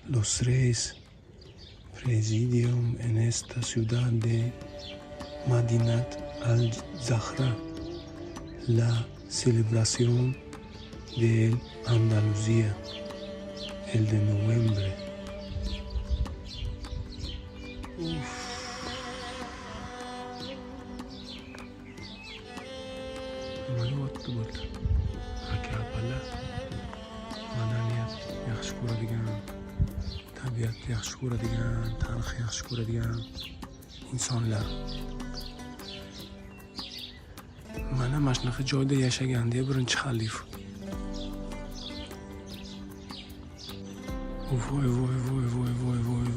Los Reyes presidium en esta ciudad de Madinat al-Zahra la celebración de Andalucía, el de noviembre. Nimaga bo'ldi? Aka-opalar madaniyat yaxshi ko'radigan, tabiat yaxshi ko'radigan, tarix yaxshi ko'radigan insonlar. Mana shunaqa joyda yashagan deya birinchi xalif.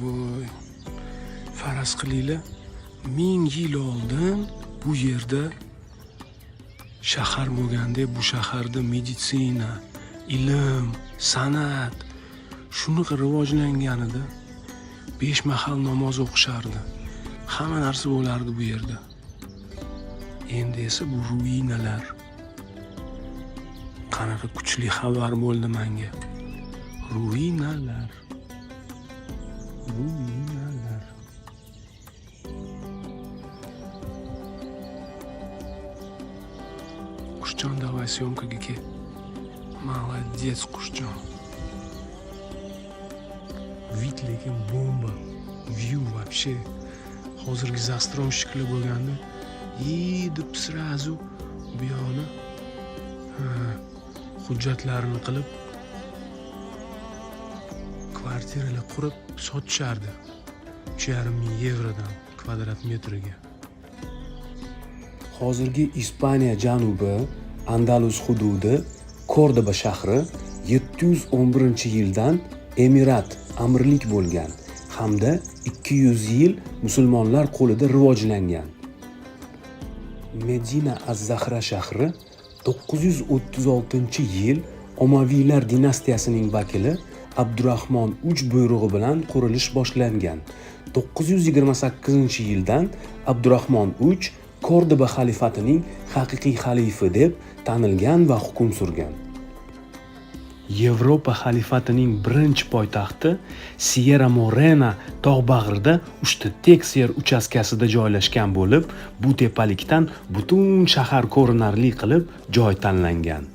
Voy. Faraz qilinglar, 1000 yil oldin bu yerda shahar bo'lganda, bu shaharda meditsina, ilm, san'at shunaqa rivojlanganida 5 mahal namoz o'qishardi. Hamma narsa bo'lardi bu yerda. Endi esa bu ruinalar. Qanaqa kuchli xabar bo'ldi menga. Ruinalar. Qushjon, давай съемкаga kel. Молодец, Qushjon. Вид lekin bomba. View вообще. Hozirgi застройщикlar bo'lganda, deb srazu bu yoqni hujjatlarini qilib kvartiralar qurib sotishardi. 3,5 yevrodan kvadrat metriga. Hozirgi Ispaniya janubi, Andalus hududi, Kordoba shahri 711-yildan emirat, amirlik bo'lgan hamda 200 yil musulmonlar qo'lida rivojlangan. Medina az-Zahra shahri 936-yil Omaviylar dinastiyasining vakili Abdurahmon uch buyrug'i bilan qurilish boshlangan. 928-yildan Abdurahmon uch Kordoba xalifatining haqiqiy xalifi deb tanilgan va hukm surgan. Yevropa xalifatining birinchi poytaxti Sierra Morena tog' bag'rida 3 tekis yer uchastkasida joylashgan bo'lib, bu tepalikdan butun shahar ko'rinarli qilib joy tanlangan.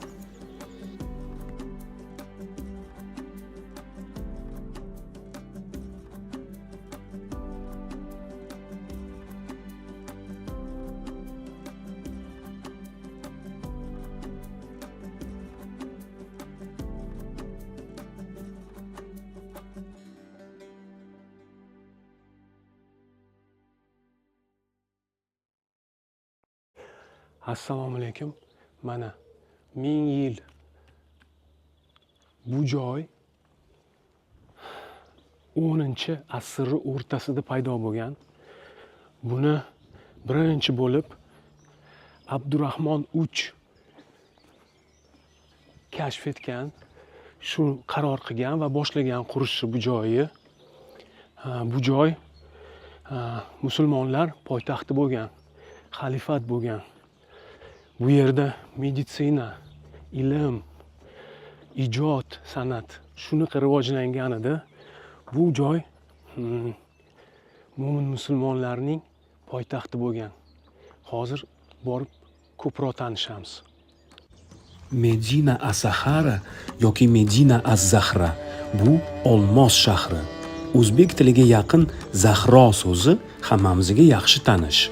Assalomu alaykum. Mana 1000 yil bu joy 10-asrning o'rtasida paydo bo'lgan. Buni birinchi bo'lib Abdurahmon uch kashf etgan, shu qaror qilgan va boshlagan qurishni bu joyi. Bu joy musulmonlar poytaxti bo'lgan, xalifat bo'lgan. Bu yerda meditsina, ilm, ijod, san'at shunaqa rivojlanganida bu joy mo'min musulmonlarning poytaxti bo'lgan. Hozir borib ko'proq tanishamiz. Medina az-Zahra yoki Medina az-Zahra bu olmos shahri. O'zbek tiliga yaqin Zahro so'zi hammamizga yaxshi tanish.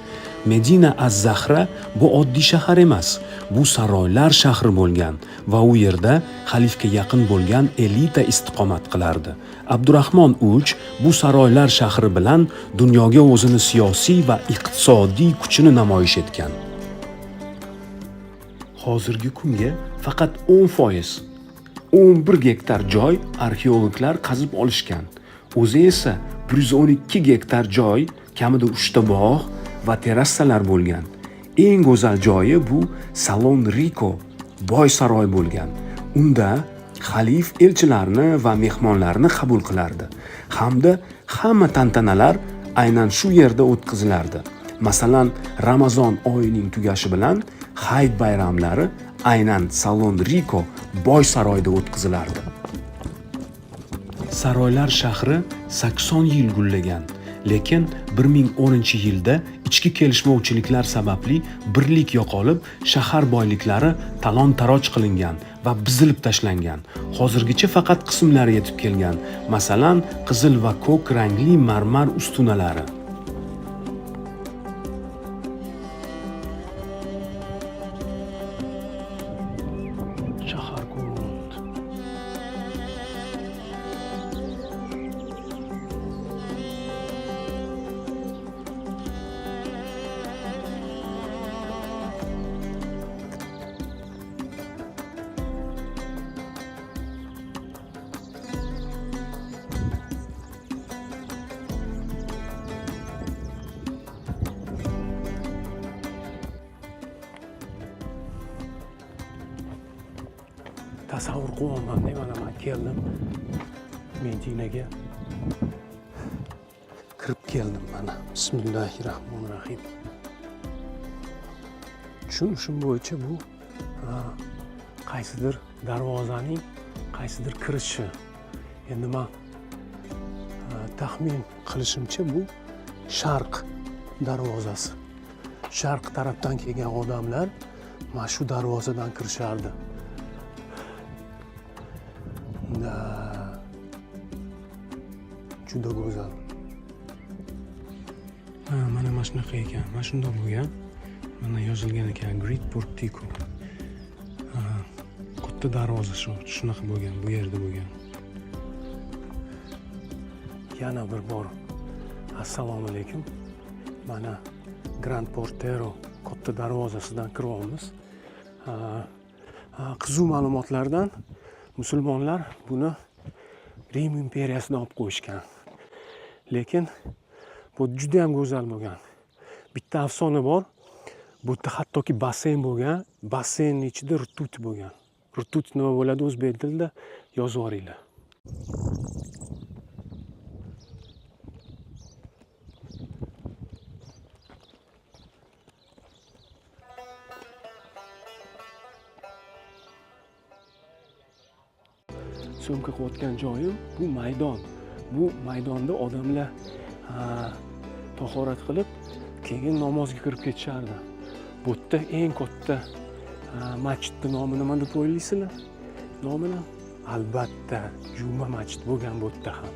Medina az-Zahra bu oddiy shahar emas, bu saroylar shahri bo'lgan va u yerda xalifga yaqin bo'lgan elita istiqomat qilardi. Abdurahmon uch bu saroylar shahri bilan dunyoga o'zini siyosiy va iqtisodiy kuchini namoyish etgan. Hozirgi kunga faqat 10%, 11 gektar joy arxeologlar qazib olishgan. O'zi esa 112 gektar joy, kamida 3 ta bog' va terrasalar bo'lgan. Eng go'zal joyi bu Salon Rico, boy saroy bo'lgan. Unda xalif elchilarni va mehmonlarni qabul qilardi. Hamda hamma tantanalar aynan shu yerda o'tkazilardi. Masalan, Ramazon oyining tugashi bilan Hayit bayramlari aynan Salon Rico boy saroyda o'tkazilardi. Saroylar shahri 80 yil gullagan, lekin 1010-yilda ichki kelishmovchiliklar sababli birlik yo'qolib, shahar boyliklari talon-taroj qilingan va buzilib tashlangan. Hozirgacha faqat qismlari yetib kelgan. Masalan, qizil va ko'k rangli marmar ustunalari. Shahar ko'rinadi. Tasavvur qilyapman, mana men keldim. Medinaga kirib keldim mana. Bismillahirrohmanirrohim. Tushunishim bo'yicha bu qaysidir darvozaning qaysidir kirishi. Endi men taxmin qilishimcha bu sharq darvozasi. Sharq tarafdan kelgan odamlar mana shu darvozadan kirishardi. Juda go'zal. Mana shunaqa ekan. Mana shunda bo'lgan. Mana yozilgan ekan Great Portico. Katta darvoza shunaqa bo'lgan, bu yerda bo'lgan. Yana bir bor. Assalomu alaykum. Mana Grand Portero katta darvozasidan kiryapmiz. Qiziq ma'lumotlardan musulmonlar buni Rim imperiyasidan olib qo'yishgan. Lekin bu juda ham go'zal bo'lgan. Bitta afsona bor. Bu yerda hattoki basseyn bo'lgan. Basseynning ichida rtut bo'lgan. Rtut nima bo'ladi o'zbek tilida yozib yuboringlar. So'mka qo'yotgan joyim bu maydon. Bu maydonda odamlar tahorat qilib, keyin namozga kirib ketishardi. Bu yerda eng katta masjidning nomi nima deb o'ylaysizlar? Nomini albatta Juma masjid bo'lgan bu yerda ham.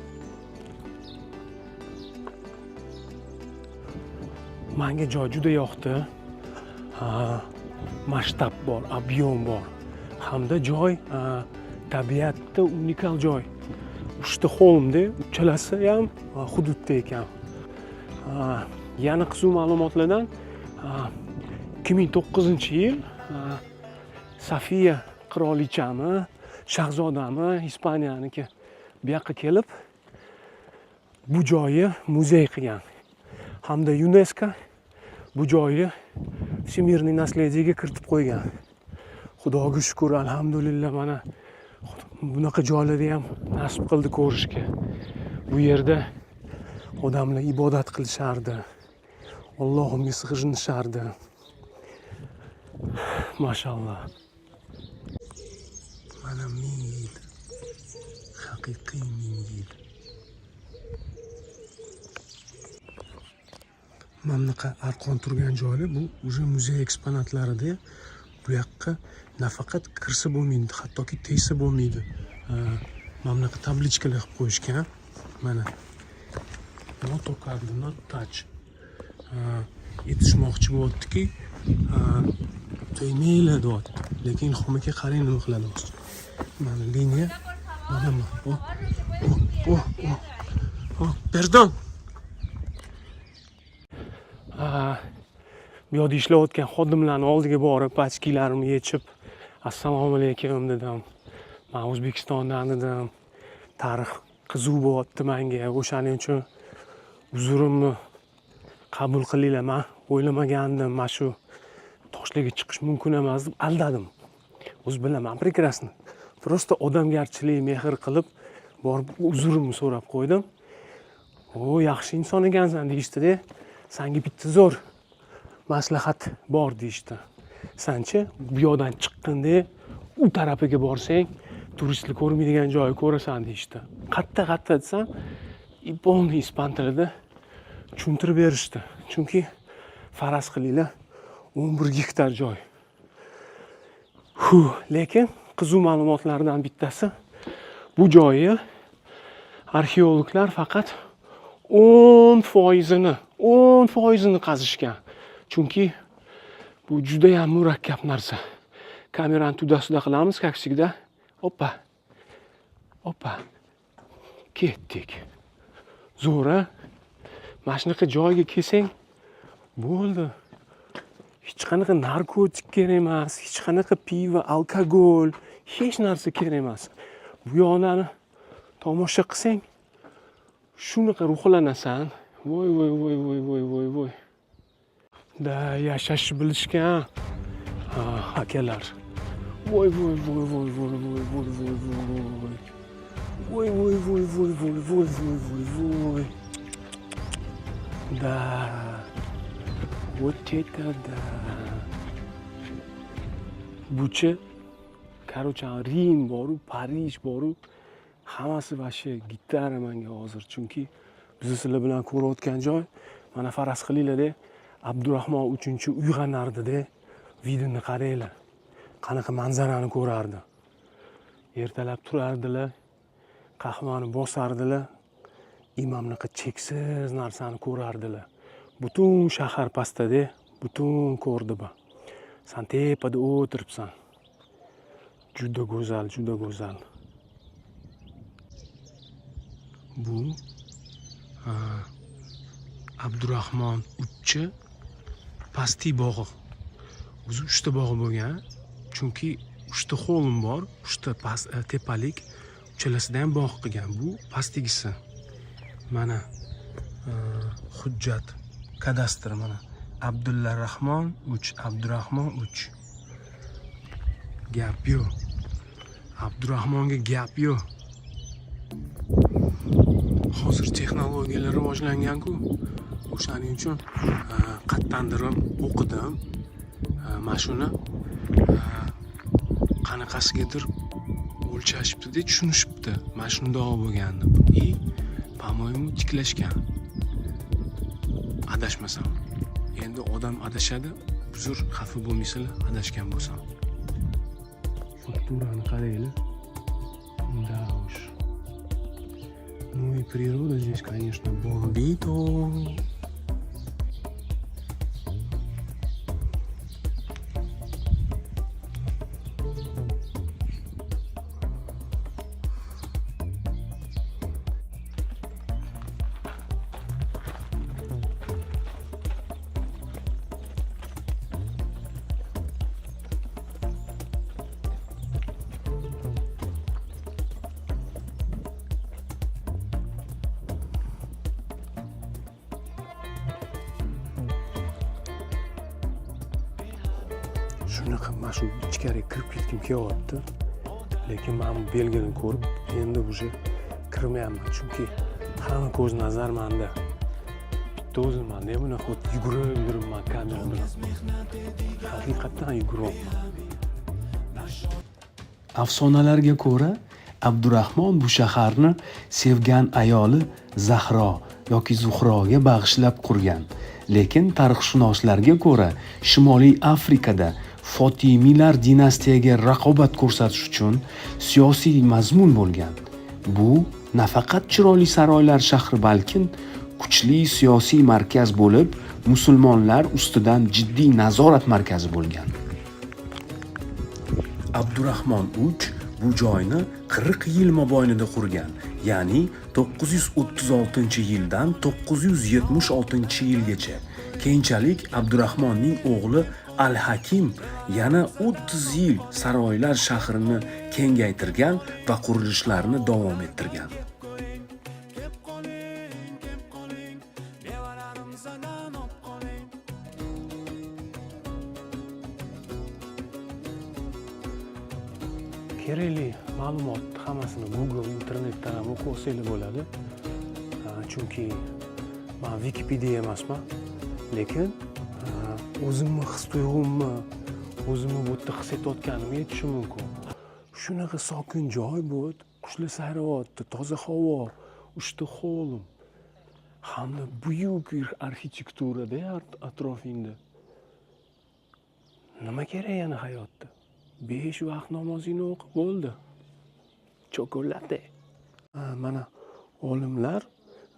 Menga joy juda yoqdi. Masshtab bor, ob'yom bor. Hamda joy tabiatda unikal joy. 3 ta holmda, uchalasi ham hududda ekan. Yana qiziq ma'lumotlardan 2009-yil Sofiya qirolichami, shahzodami Ispaniyadagi bu yoqqa kelib bu joyni muzey qilgan. Hamda UNESCO bu joyni Всемирный наследиеga kiritib qo'ygan. Xudoga shukr, alhamdulillah, mana bunaqa joylarni ham nasib qildi ko'rishga. Bu yerda odamlar ibodat qilishardi. Allohimga sig'inishardi. Mashallah. Mana 1000 yil. Haqiqiy 1000 yil. Mana bunaqa arqon turgan joylar bu уже muzey eksponatlarida. Bu yoqqa nafaqat kirsa bo'lmaydi, hattoki tegsa bo'lmaydi. Mana bunaqa tablichkalar qilib qo'yishgan. Mana not card, not touch. Yetishmoqchi bo'ldiki, tegmaylar deyapti. Lekin xomaga qarang nima qiladi hozir. Mana liniya, mana pardon. Bu yerda ishlayotgan xodimlarning oldiga borib, pachkilarimni yechib, assalomu alaykum dedim. Men O'zbekistondan dedim. Tarix qiziq bo'lyapti menga. O'shaning uchun uzurimni qabul qilinglar. Men o'ylamagandim, mana shu toshlarga chiqish mumkin emas deb aldadim. O'z bilaman, prekrasno. Просто odamgarchilik, mehr qilib borib uzurimni so'rab qo'ydim. O, yaxshi inson ekansan deyishdi-da. Senga bitta zo'r maslahat bor deyishdi. Sanchi bu yoqdan chiqqanda u tarafiga borsang, turistlar ko'rmaydigan joyni ko'rasan deyishdi. Qatta desam, polniy ispan tilida tushuntirib berishdi. Chunki faraz qilinglar 11 gektar joy. Lekin qiziq ma'lumotlardan bittasi, bu joyni arxeologlar faqat 10% qazishgan. Chunki bu juda ham murakkab narsa. Kamerani tuda-suda qilamiz, kaksikda. Oppa. Ketdik. Zo'ra. Mana shunaqa joyga kelsang bo'ldi. Hech qanaqa narkotik kerak emas, hech qanaqa pivo, alkogol, hech narsa kerak emas. Bu yoqlarni tomosha qilsang, shunaqa ruhlanasan. Voy. Da yashashni bilishgan. Akalar. Voy. Da. Вот это да. Bucha, короче, Rim boru, Parij boru, hammasi vashi gitara menga hozir. Chunki biz sizlar bilan ko'rayotgan joy, mana faraz qilinglar-da, Abdurahmon 3-uyg'onardi-da. Videoni qaranglar. Qanaqa manzarani ko'rardi. Ertalab turardilar, qahvani bosardilar, imomnaqa cheksiz narsani ko'rardilar. Butun shahar pastda, butun ko'rdiba. Sen tepada o'tiribsan. Juda go'zal. Bu Abdurahmon 3 pastki bog'i. O'zi 3 ta bog'i bo'lgan. Chunki 3 ta xolim bor, 3 ta past tepalik, uchalasidan ham bog' qilgan. Bu pastgisi. Mana hujjat kadastr mana. Abdullarahmon 3, Abdurahmon 3. Gap yo'q. Abdurahmonga gap yo'q. Hozir texnologiyalar rivojlangan-ku. O'shaning uchun qattandir o'qidim. Mana shuni qanaqasigadir o'lchashibdi-da, tushunishibdi. Mana shundoq bo'lgan deb. Po-moymu tiklashgan. Adashmasam. Endi odam adashadi. Uzr, xafa bo'lmaysizlar, adashgan bo'lsam. Fakturani qaranglar. Да уж. Ну и природа здесь, конечно, бомбито. Shunaqa mana shu ichkariga kirib ketgim kelyapti. Lekin men bu belgini ko'rib, endi уже kirmayapman. Chunki hamma ko'z nazar menda. Bitta o'zim menda bunaqa yugurib yuribman kamera bilan. Haqiqatdan yuguryapman. Afsonalarga ko'ra, Abdurahmon bu shaharni sevgan ayoli Zahro yoki Zuhroga bag'ishlab qurgan. Lekin tarixshunoslarga ko'ra, Shimoliy Afrikada Fotimiylar dinastiyaga raqobat ko'rsatish uchun siyosiy mazmun bo'lgan. Bu nafaqat chiroyli saroylar shahri, balki kuchli siyosiy markaz bo'lib, musulmonlar ustidan jiddiy nazorat markazi bo'lgan. Abdurahmon 3 bu joyni 40 yil mobaynida qurgan, ya'ni 936-yildan 976-yilgacha. Keyinchalik Abdurahmonning o'g'li Al-Hakim yana 30 yil saroylar shahrini kengaytirgan va qurilishlarni davom ettirgan. Kerakli ma'lumot hammasini Google, internetdan ham o'qib olsanglar bo'ladi. Chunki men Wikipedia emasman, lekin o'zimni his tuyg'umni, o'zimni bu yerda his etayotganimni aytishim mumkin. Shunaqa sokin joy bu, qushlar sayravotdi, toza havo, uchta hovlim. Hamda buyuk arxitekturada atrofingda. Nima kerak yana hayotda? 5 vaqt namozingni o'qib bo'ldi. Chokolade. Mana olimlar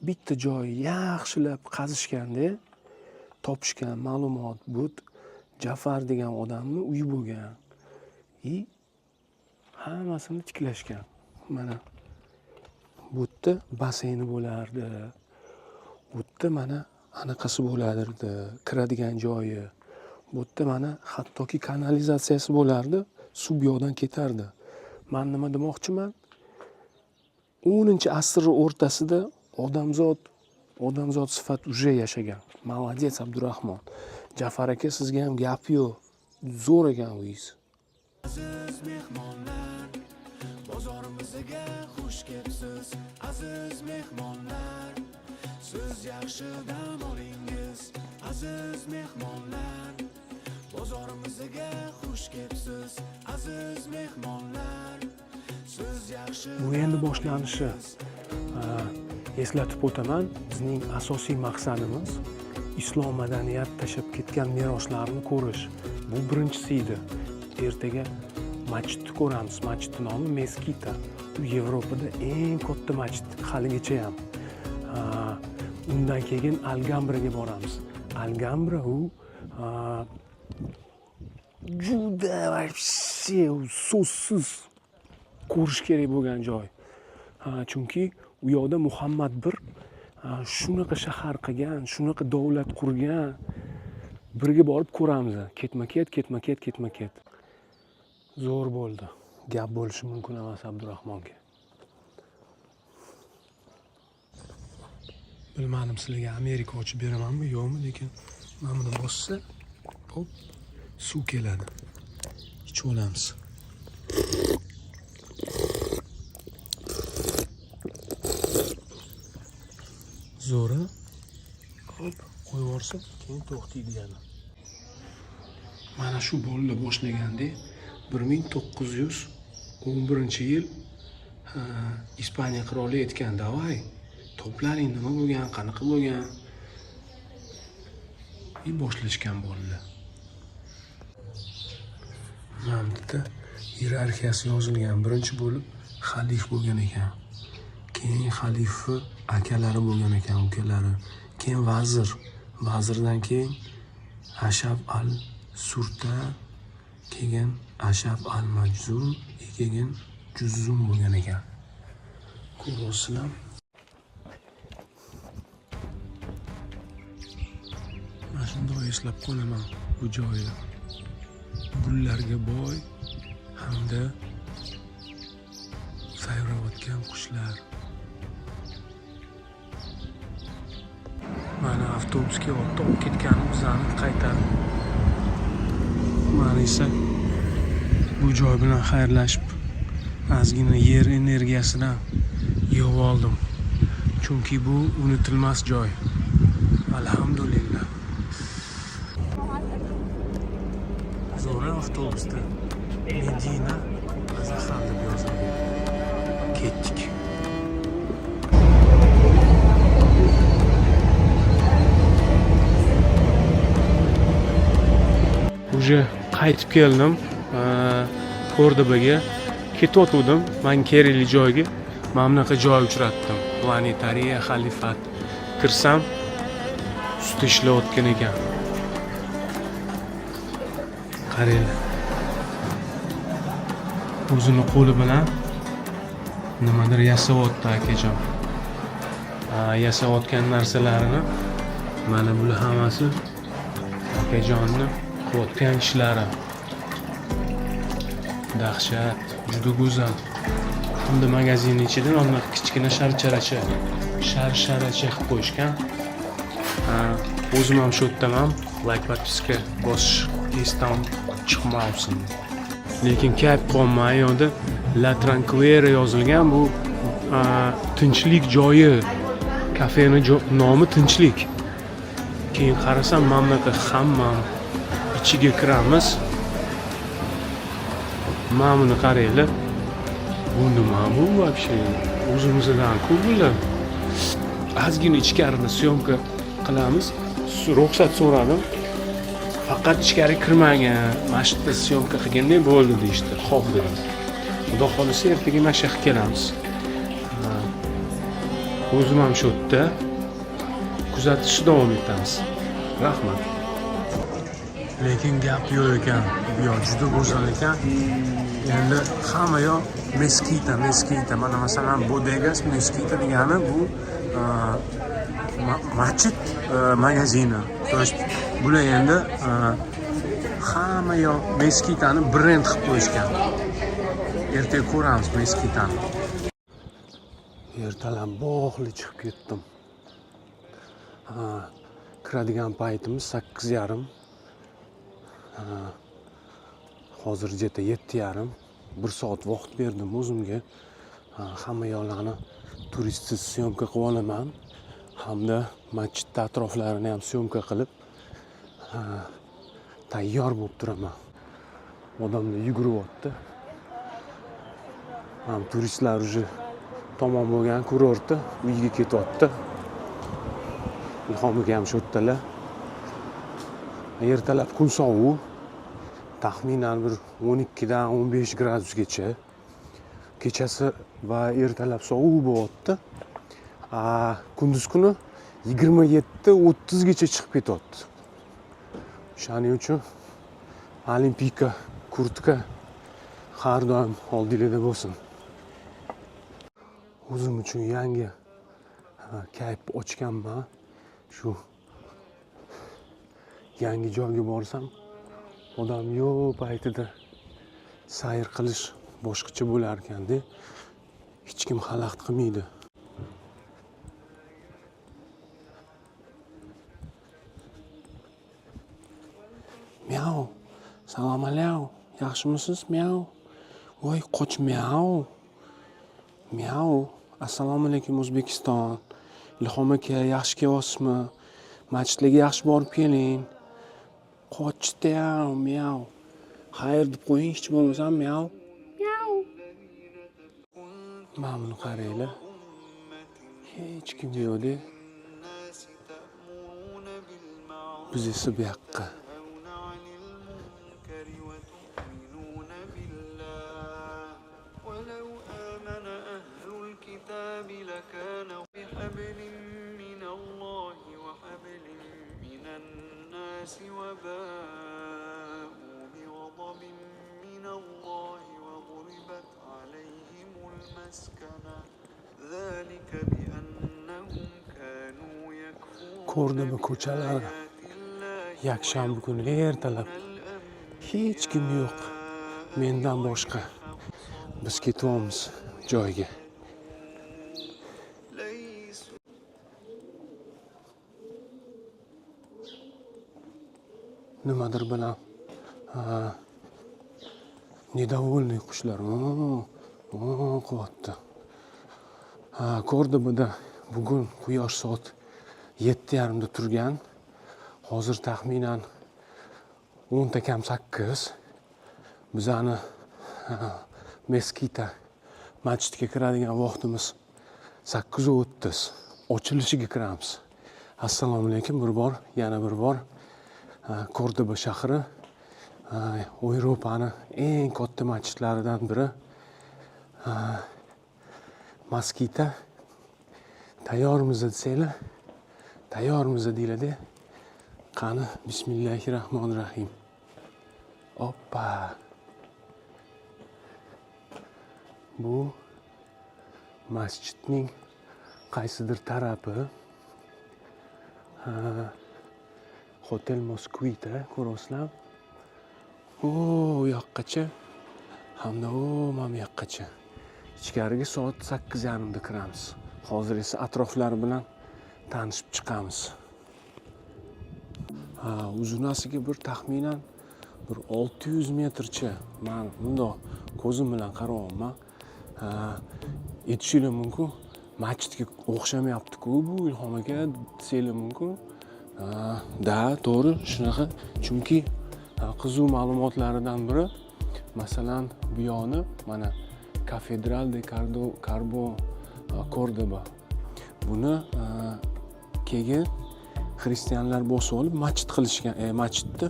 bitta joy yaxshilab qazishganda topishgan ma'lumot bu Jafar degan odamning uyi bo'lgan. Hammasini tiklashgan. Mana bu yerda baseyni bo'lardi. Bu yerda mana anaqasi bo'lardi, kiradigan joyi. Bu yerda mana hattoki kanalizatsiyasi bo'lardi, suv bu yoqdan ketardi. Men nima demoqchiman? 10-asr o'rtasida odamzod sifat uje yashagan. Молодец, Abdurahmon. Jafar aka, sizga ham gap yo'q. Zo'r ekan uyingiz. Aziz mehmonlar, bozorimizga xush kelibsiz. Aziz mehmonlar, siz yaxshi dam olingiz. Aziz mehmonlar, bozorimizga xush kelibsiz. Aziz mehmonlar, siz yaxshi. Bu endi boshlanishi. Eslatib o'taman, bizning asosiy maqsadimiz islom madaniyat tashab ketgan meroslarni ko'rish. Bu birinchisi edi. Ertaga masjidni ko'ramiz. Masjidning nomi Meskita. Bu Yevropada eng katta masjid haligacha ham. Undan keyin Algambraga boramiz. Algambra u juda вообще so'zsiz ko'rish kerak bo'lgan joy. Chunki u yoqda Muhammad bir shunaqa shahar qilgan, shunaqa davlat qurgan. Birga borib ko'ramiz. Ketma-ket. Zo'r bo'ldi. Gap bo'lishi mumkin emas Abdurahmonga. Bilmadim sizlarga Amerika ochib beramanmi, yo'qmi, lekin mana buni bossa, hop, suv keladi. Ichib olamiz. Zo'ra. Hop, qo'yib yuborsa, keyin to'xtaydi yana. Mana shu bo'ldi boshlaganda 1911-yil Ispaniya qiroli aytgan, "Davay, to'plaring nima bo'lgan, qanaqa bo'lgan?" Boshlashgan bolalar. Mana bitta hierarxiyasi yozilgan. Birinchi bo'lib xalif bo'lgan ekan. Keyin xalifa akalari bo'lgan ekan, ukalari. Keyin vazir. Vazirdan keyin Ashab al-Surta, keyin Ashab al-Majzum, keyin Juzzum bo'lgan ekan. Ko'rasizlar. Mana shunday eslab qolaman bu joyni. Gullarga boy hamda sayrayotgan qushlar. Mana avtobusga olib ketganimizni qaytarib. Mana esa bu joy bilan xayrlashib, ozgina yer energiyasidan yeb oldim. Chunki bu unutilmas joy. Alhamdulillah. Zo'ra avtobusda Medina Azahal deb yozilgan. Ketdik. Uje qaytib keldim. Kordobaga ketayotgandim. Men kerakli joyga mana bunaqa joy uchratdim. Planetariya xalifat. Kirsam, usti ishlayotgan ekan. Qaranglar. O'zini qo'li bilan nimadir yasayapti akajon. Yasayotgan narsalarini mana bular hammasi akajonni qilayotgan ishlari. Dahshat, juda go'zal. Hamda magazinning ichida mana kichkina sharcharacha qilib qo'yishgan. O'zim ham shu yerdaman. Like podpiska bosish esdan chiqmasin. Lekin kayf qolmay yo'da La Tranquera yozilgan. Bu tinchlik joyi. Kafening nomi Tinchlik. Keyin qarasam mana bunaqa hamma ichiga kiramiz. Mana buni qaranglar. Bu nima bu вообще? O'zimizdan-ku bular. Ozgina ichkarini syomka qilamiz. Ruxsat so'radim. Faqat ichkari kirmagan, mana shu yerda syomka qilganday bo'ldi deyishdi. Xo'p dedim. Xudo xolisa ertaga mana shu yoqqa kelamiz. O'zim ham shu yerda kuzatishda davom etamiz. Rahmat. Lekin gap yo'q ekan. Bu yoq juda go'zal ekan. Endi hamma yoq meskita. Mana masalan bodegas meskita degani bu masjid magazini. То есть bular endi hamma yoq meskitani brend qilib qo'yishgan. Ertaga ko'ramiz meskitani. Ertalab bog'li chiqib ketdim. Kiradigan paytimiz 8:30. Hozir jeta 7:30. 1 soat vaqt berdim o'zimga. Hamma yoqlarni turistsiz syomka qilib olaman. Hamda masjid atroflarini ham syomka qilib tayyor bo'lib turaman. Odamlar yuguryapti. Ham turistlar уже tomon bo'lgan kurortda uyga ketyapti. Ilhomiga ham shu yerdalar. Ertalab kun sovuq. Taxminan bir 12 dan 15 gradusgacha. Kechasi va ertalab sovuq bo'lyapti. Kunduz kuni 27-30 gacha chiqib ketyapti. Shuning uchun olimpika kurtka har doim oldingizda bo'lsin. O'zim uchun yangi kayf ochganman. Shu yangi joyga borsam, odam yo'q paytida sayr qilish boshqacha bo'lar ekan-da. Hech kim xalaqit qilmaydi. Miau. Salom alaykum. Yaxshimisiz? Miau. Voy, qoch miau. Miau. Assalomu alaykum O'zbekiston. Ilhom aka, yaxshi kelyapsizmi? Masjidlarga yaxshi borib keling. Qochdi, miau. Xayr deb qo'ying, hech bo'lmasa miau. Miau. Mana buni qaranglar. Hech kim yo'q-da. Biz esa bu yoqqa. لكان بحبل من الله وحبل من الناس وباءوا بغضب من الله وضربت عليهم المسكنة ذلك بأنهم كانوا يكفرون Ko'rdimi ko'chalar? Yakshanba kuni ertalab hech kim yo'q. Mendan boshqa. Biz ketyapmiz joyga. Nimadir bilan недовольный qushlar qilyapti. Ko'rdimda bugun quyosh soat 7:30 da turgan. Hozir taxminan 10 kam 8. Bizani Meskita masjidga kiradigan vaqtimiz 8:30. Ochilishiga kiramiz. Assalomu alaykum yana bir bor. Kordoba shahri Yevropaning eng katta masjidlaridan biri. Meskita. Tayyormiz desanglar, tayyormiz deyiladi. Qani, bismillahirrohmanirrohim. Oppa. Bu masjidning qaysidir tarafi. Hotel Moskvita ko'rasizlar. U yoqqacha hamda mana bu yoqqacha. Ichkariga soat 8:30 da kiramiz. Hozir esa atroflari bilan tanishib chiqamiz. Uzunasiga bir taxminan bir 600 metrcha. Men bundoq ko'zim bilan qarayapman. Aytishingiz mumkin, masjidga o'xshamayapti-ku bu Ilhom aka desanglar mumkin. Da, to'g'ri, shunaqa. Chunki qiziq ma'lumotlaridan biri, masalan, bu yoqni mana Catedral de Cordoba. Buni keyin xristianlar bosib olib masjid qilishgan, masjidni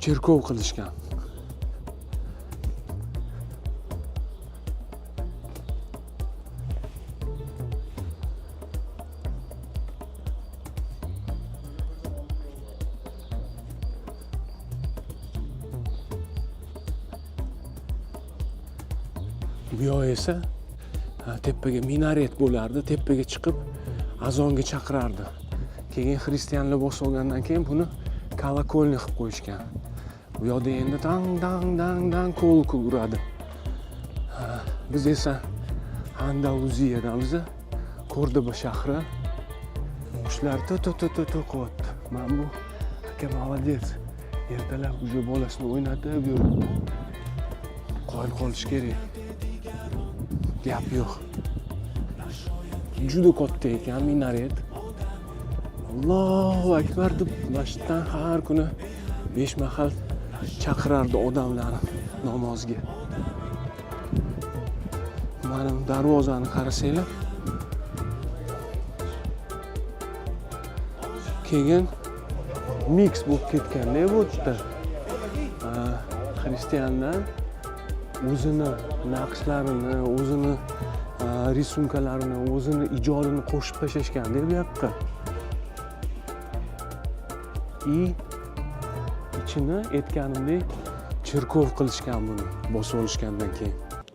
cherkov qilishgan. Bu yoq esa tepaga minaret bo'lardi, tepaga chiqib azonga chaqirardi. Keyin xristianlar bosib olgandan keyin buni kolokolniy qilib qo'yishgan. Bu yoqda endi dang dang dang dang kolokol uradi. Biz esa Andaluziyadamiz, Kordoba shahri. Qushlar to qilyapti. Mana bu aka молодец. Ertalab уже bolasini o'ynatib yuribdi. Qoyil qolish kerak. Gap yo'q. Juda katta ekan minaret. Allohu akbar deb masjiddan har kuni 5 mahal chaqirardi odamlarni namozga. Mana darvozani qarasanglar. Keyin mix bo'lib ketganda bu yerda xristianlar o'zini naqshlarini, o'zini risunkalarni, o'zini ijodini qo'shib tashlashgan deb yoqqa. Ichini aytganimdek cherkov qilishgan buni bosib olishgandan keyin.